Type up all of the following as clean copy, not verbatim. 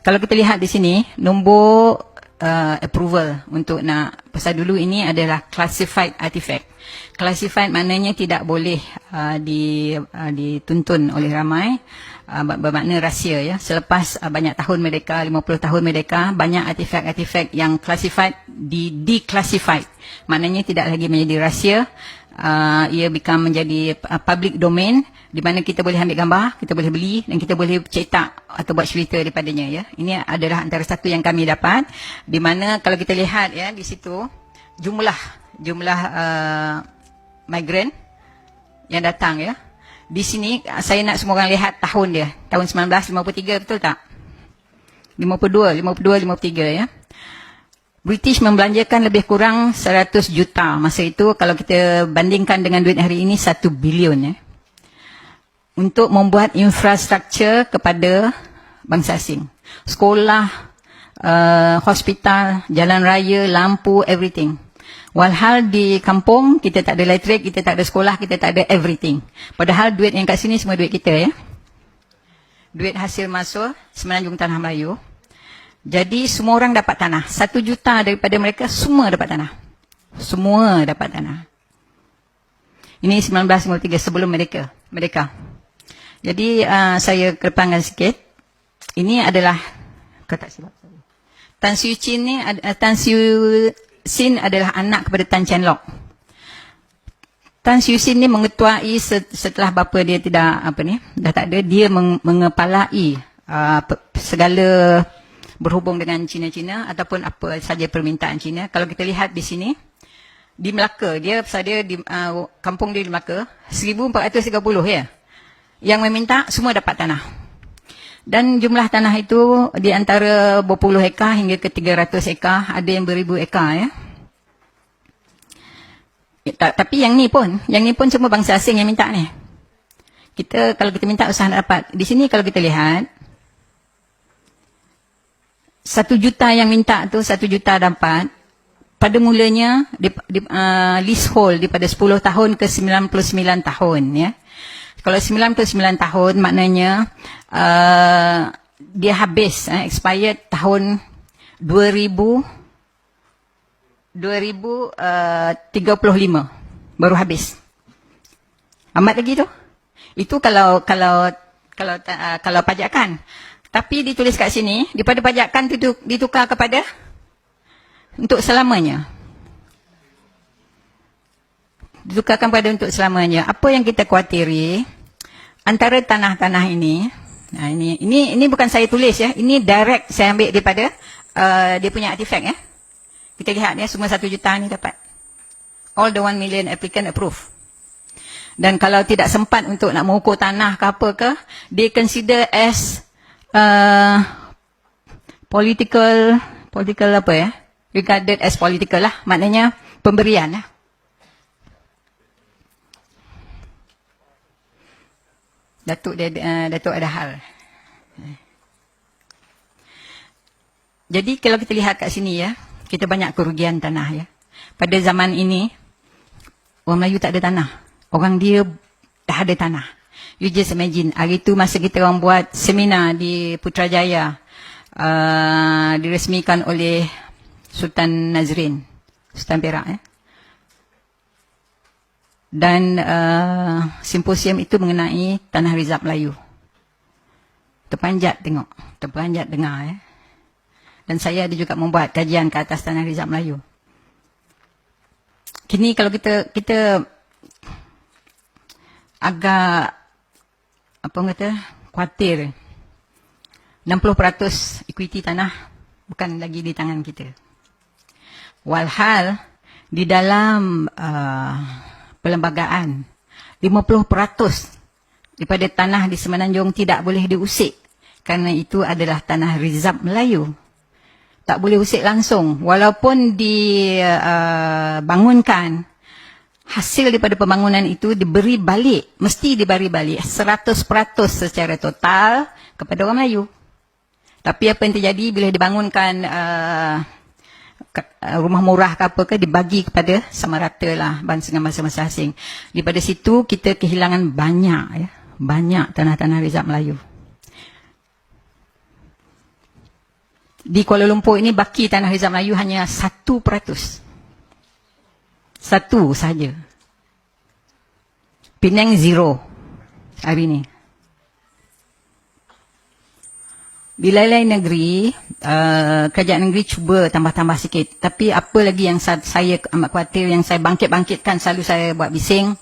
Kalau kita lihat di sini, nombor approval untuk nak, pasal dulu ini adalah classified artifact. Classified maknanya tidak boleh dituntun oleh ramai, bermakna rahsia ya. Selepas banyak tahun merdeka, 50 tahun merdeka, banyak artifak-artifak yang classified declassified. Maknanya tidak lagi menjadi rahsia, ia become menjadi public domain, di mana kita boleh ambil gambar, kita boleh beli dan kita boleh cetak atau buat cerita daripadanya ya. Ini adalah antara satu yang kami dapat, di mana kalau kita lihat ya di situ jumlah migran yang datang ya. Di sini saya nak semua orang lihat tahun dia, tahun 1953, betul tak? 52, 53 ya. British membelanjakan lebih kurang 100 juta masa itu, kalau kita bandingkan dengan duit hari ini 1 bilion ya, untuk membuat infrastruktur kepada bangsa asing. Sekolah, hospital, jalan raya, lampu, everything. Walhal di kampung kita tak ada elektrik, kita tak ada sekolah, kita tak ada everything. Padahal duit yang kat sini semua duit kita ya. Duit hasil masuk Semenanjung Tanah Melayu. Jadi semua orang dapat tanah. 1 juta daripada mereka semua dapat tanah. Semua dapat tanah. Ini 1953 sebelum mereka. Jadi saya kedepankan sikit. Ini adalah kata silap saya. Tan Siew Chin ni, Tan Siew Sin adalah anak kepada Tan Chien Lock. Tan Siew Sin ni mengetuai setelah bapa dia dah tak ada, dia mengepalai segala berhubung dengan Cina-Cina ataupun apa saja permintaan Cina. Kalau kita lihat di sini, di Melaka, dia kampung dia di Melaka, 1430 ya. Yang meminta semua dapat tanah. Dan jumlah tanah itu di antara berpuluh ekar hingga ke 300 ekar, ada yang beribu ekar ya. Tapi yang ni pun semua bangsa asing yang minta ni. Kalau kita minta usaha nak dapat. Di sini kalau kita lihat, 1 juta yang minta tu 1 juta dapat. Pada mulanya leasehold daripada 10 tahun ke 99 tahun ya. Kalau 99 tahun maknanya dia habis expired tahun 2035 baru habis. Amat lagi tu. Itu kalau pajakan. Tapi ditulis kat sini, daripada pajakan tu ditukar kepada untuk selamanya. Ditukarkan pada untuk selamanya. Apa yang kita khawatiri, antara tanah-tanah ini, ini bukan saya tulis ya, ini direct saya ambil daripada dia punya artifak ya. Kita lihat ya, semua 1 juta ni dapat. All the 1 million applicant approve. Dan kalau tidak sempat untuk nak mengukur tanah ke apa ke, they consider as political apa ya, regarded as political lah, maknanya pemberian lah. Datuk ada hal. Jadi kalau kita lihat kat sini ya, kita banyak kerugian tanah ya. Pada zaman ini, orang Melayu tak ada tanah. Orang dia dah ada tanah. You just imagine, hari tu masa kita orang buat seminar di Putrajaya, diresmikan oleh Sultan Nazrin, Sultan Perak ya. Dan simposium itu mengenai Tanah Rizab Melayu. Terpanjat tengok, terpanjat dengar ya. Dan saya ada juga membuat kajian ke atas Tanah Rizab Melayu. Kini kalau kita agak khawatir, 60% equity tanah bukan lagi di tangan kita. Walhal di dalam perlembagaan 50% daripada tanah di Semenanjung tidak boleh diusik, kerana itu adalah tanah rizab Melayu. Tak boleh usik langsung, walaupun dibangunkan, hasil daripada pembangunan itu diberi balik, mesti diberi balik 100% secara total kepada orang Melayu. Tapi apa yang terjadi bila dibangunkan rumah murah ke apa ke, dibagi kepada sama rata lah dengan bangsa asing. Daripada situ kita kehilangan banyak tanah-tanah rizab Melayu. Di Kuala Lumpur ini baki tanah Rizal Melayu hanya 1%. 1 saja. Penang 0 hari ini. Di lain-lain negeri, kerajaan negeri cuba tambah-tambah sikit. Tapi apa lagi yang saya amat khawatir, yang saya bangkit-bangkitkan, selalu saya buat bising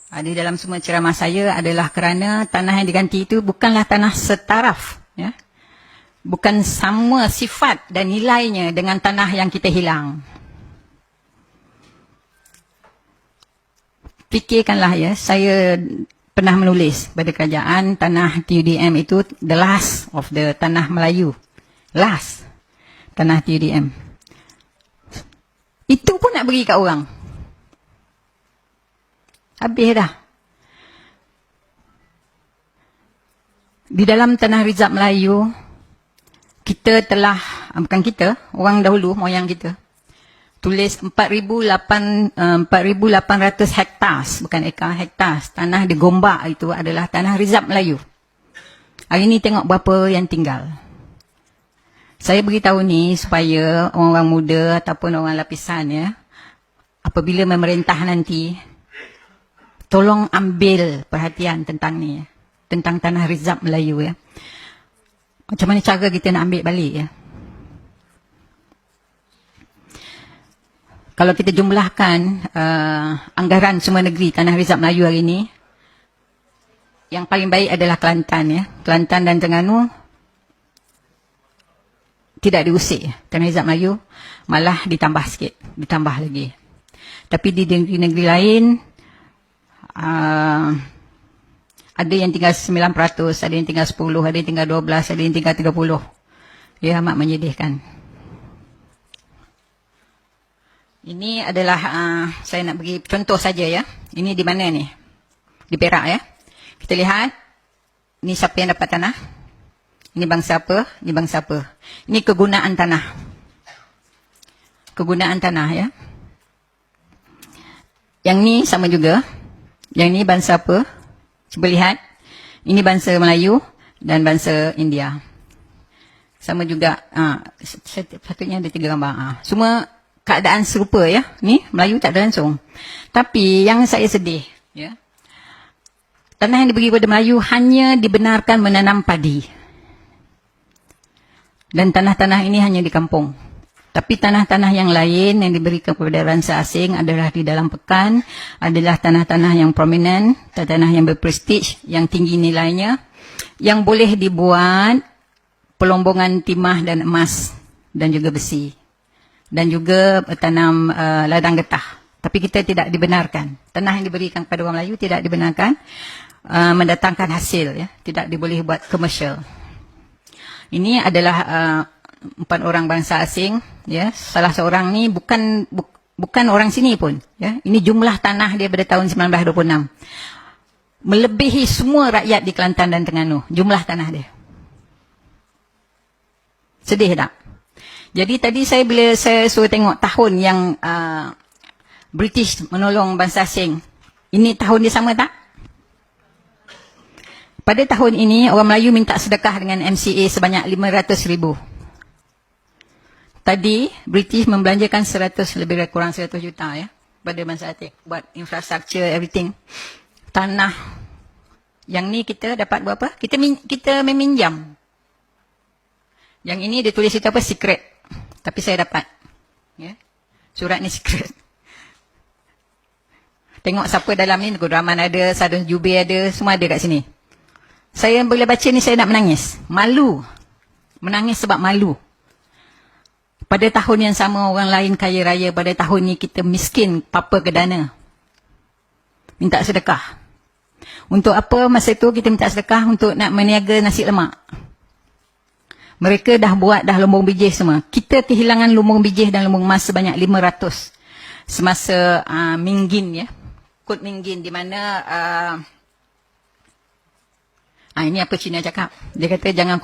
di dalam semua ceramah saya adalah kerana tanah yang diganti itu bukanlah tanah setaraf. Ya? Bukan sama sifat dan nilainya dengan tanah yang kita hilang. Fikirkanlah ya, saya pernah menulis pada kerajaan tanah TUDM itu the last of the tanah Melayu. Last tanah TUDM. Itu pun nak bagi kat orang. Habis dah. Di dalam tanah Rizal Melayu, kita telah, bukan kita, orang dahulu, moyang kita, tulis 4,800 hektar, bukan ekar, hektar. Tanah di Gombak itu adalah tanah Rizal Melayu. Hari ini tengok berapa yang tinggal. Saya beritahu ni supaya orang muda ataupun orang lapisan ya, apabila memerintah nanti, tolong ambil perhatian tentang ni ya, tentang tanah Rizal Melayu ya. Macam mana cara kita nak ambil balik ya. Kalau kita jumlahkan anggaran semua negeri tanah Rizal Melayu hari ini, yang paling baik adalah Kelantan ya. Kelantan dan Terengganu tidak diusik. Tanah Rizal Melayu malah ditambah sikit, ditambah lagi. Tapi di negeri-negeri lain ada yang tinggal 9%, ada yang tinggal 10, ada yang tinggal 12, ada yang tinggal 30. Ya, amat menyedihkan. Ini adalah, saya nak bagi contoh saja ya. Ini di mana ni? Di Perak ya. Kita lihat, ini siapa yang dapat tanah? Ini bangsa apa? Ini bangsa apa? Ini kegunaan tanah. Kegunaan tanah ya. Yang ni sama juga. Yang ni bangsa apa? Cuba lihat. Ini bangsa Melayu dan bangsa India. Sama juga. Satunya ada 3 gambar. Semua keadaan serupa ya. Ni Melayu tak ada langsung. Tapi yang saya sedih ya. Tanah yang diberi kepada Melayu hanya dibenarkan menanam padi. Dan tanah-tanah ini hanya di kampung. Tapi tanah-tanah yang lain yang diberikan kepada bangsa asing adalah di dalam pekan, adalah tanah-tanah yang prominent, tanah yang berprestige, yang tinggi nilainya, yang boleh dibuat pelombongan timah dan emas dan juga besi. Dan juga tanam ladang getah. Tapi kita tidak dibenarkan. Tanah yang diberikan kepada orang Melayu tidak dibenarkan mendatangkan hasil, ya, tidak diboleh buat komersial. Ini adalah 4 orang bangsa asing, ya. Salah seorang ni bukan orang sini pun, ya. Ini jumlah tanah dia pada tahun 1926. Melebihi semua rakyat di Kelantan dan Terengganu, jumlah tanah dia. Sedih tak? Jadi tadi bila saya suruh tengok tahun yang British menolong bangsa asing, ini tahun dia sama tak? Pada tahun ini, orang Melayu minta sedekah dengan MCA sebanyak 500,000. Tadi, British membelanjakan lebih kurang 100 juta ya, pada bangsa asing, buat infrastruktur, everything. Tanah. Yang ni kita dapat berapa? Kita meminjam. Yang ini dia tulis itu apa? Secret. Tapi saya dapat. Ya. Surat ni secret. Tengok siapa dalam ni, Tengku Rahman ada, Sadun Jubir ada, semua ada kat sini. Saya bila baca ni saya nak menangis. Malu. Menangis sebab malu. Pada tahun yang sama orang lain kaya raya, pada tahun ni kita miskin, papa ke dana. Minta sedekah. Untuk apa masa tu kita minta sedekah? Untuk nak meniaga nasi lemak. Mereka dah buat dah lumbung bijih semua. Kita kehilangan lumbung bijih dan lumbung emas sebanyak 500 semasa Minggin ya. Kod Minggin di mana ini apa Cina cakap? Dia kata jangan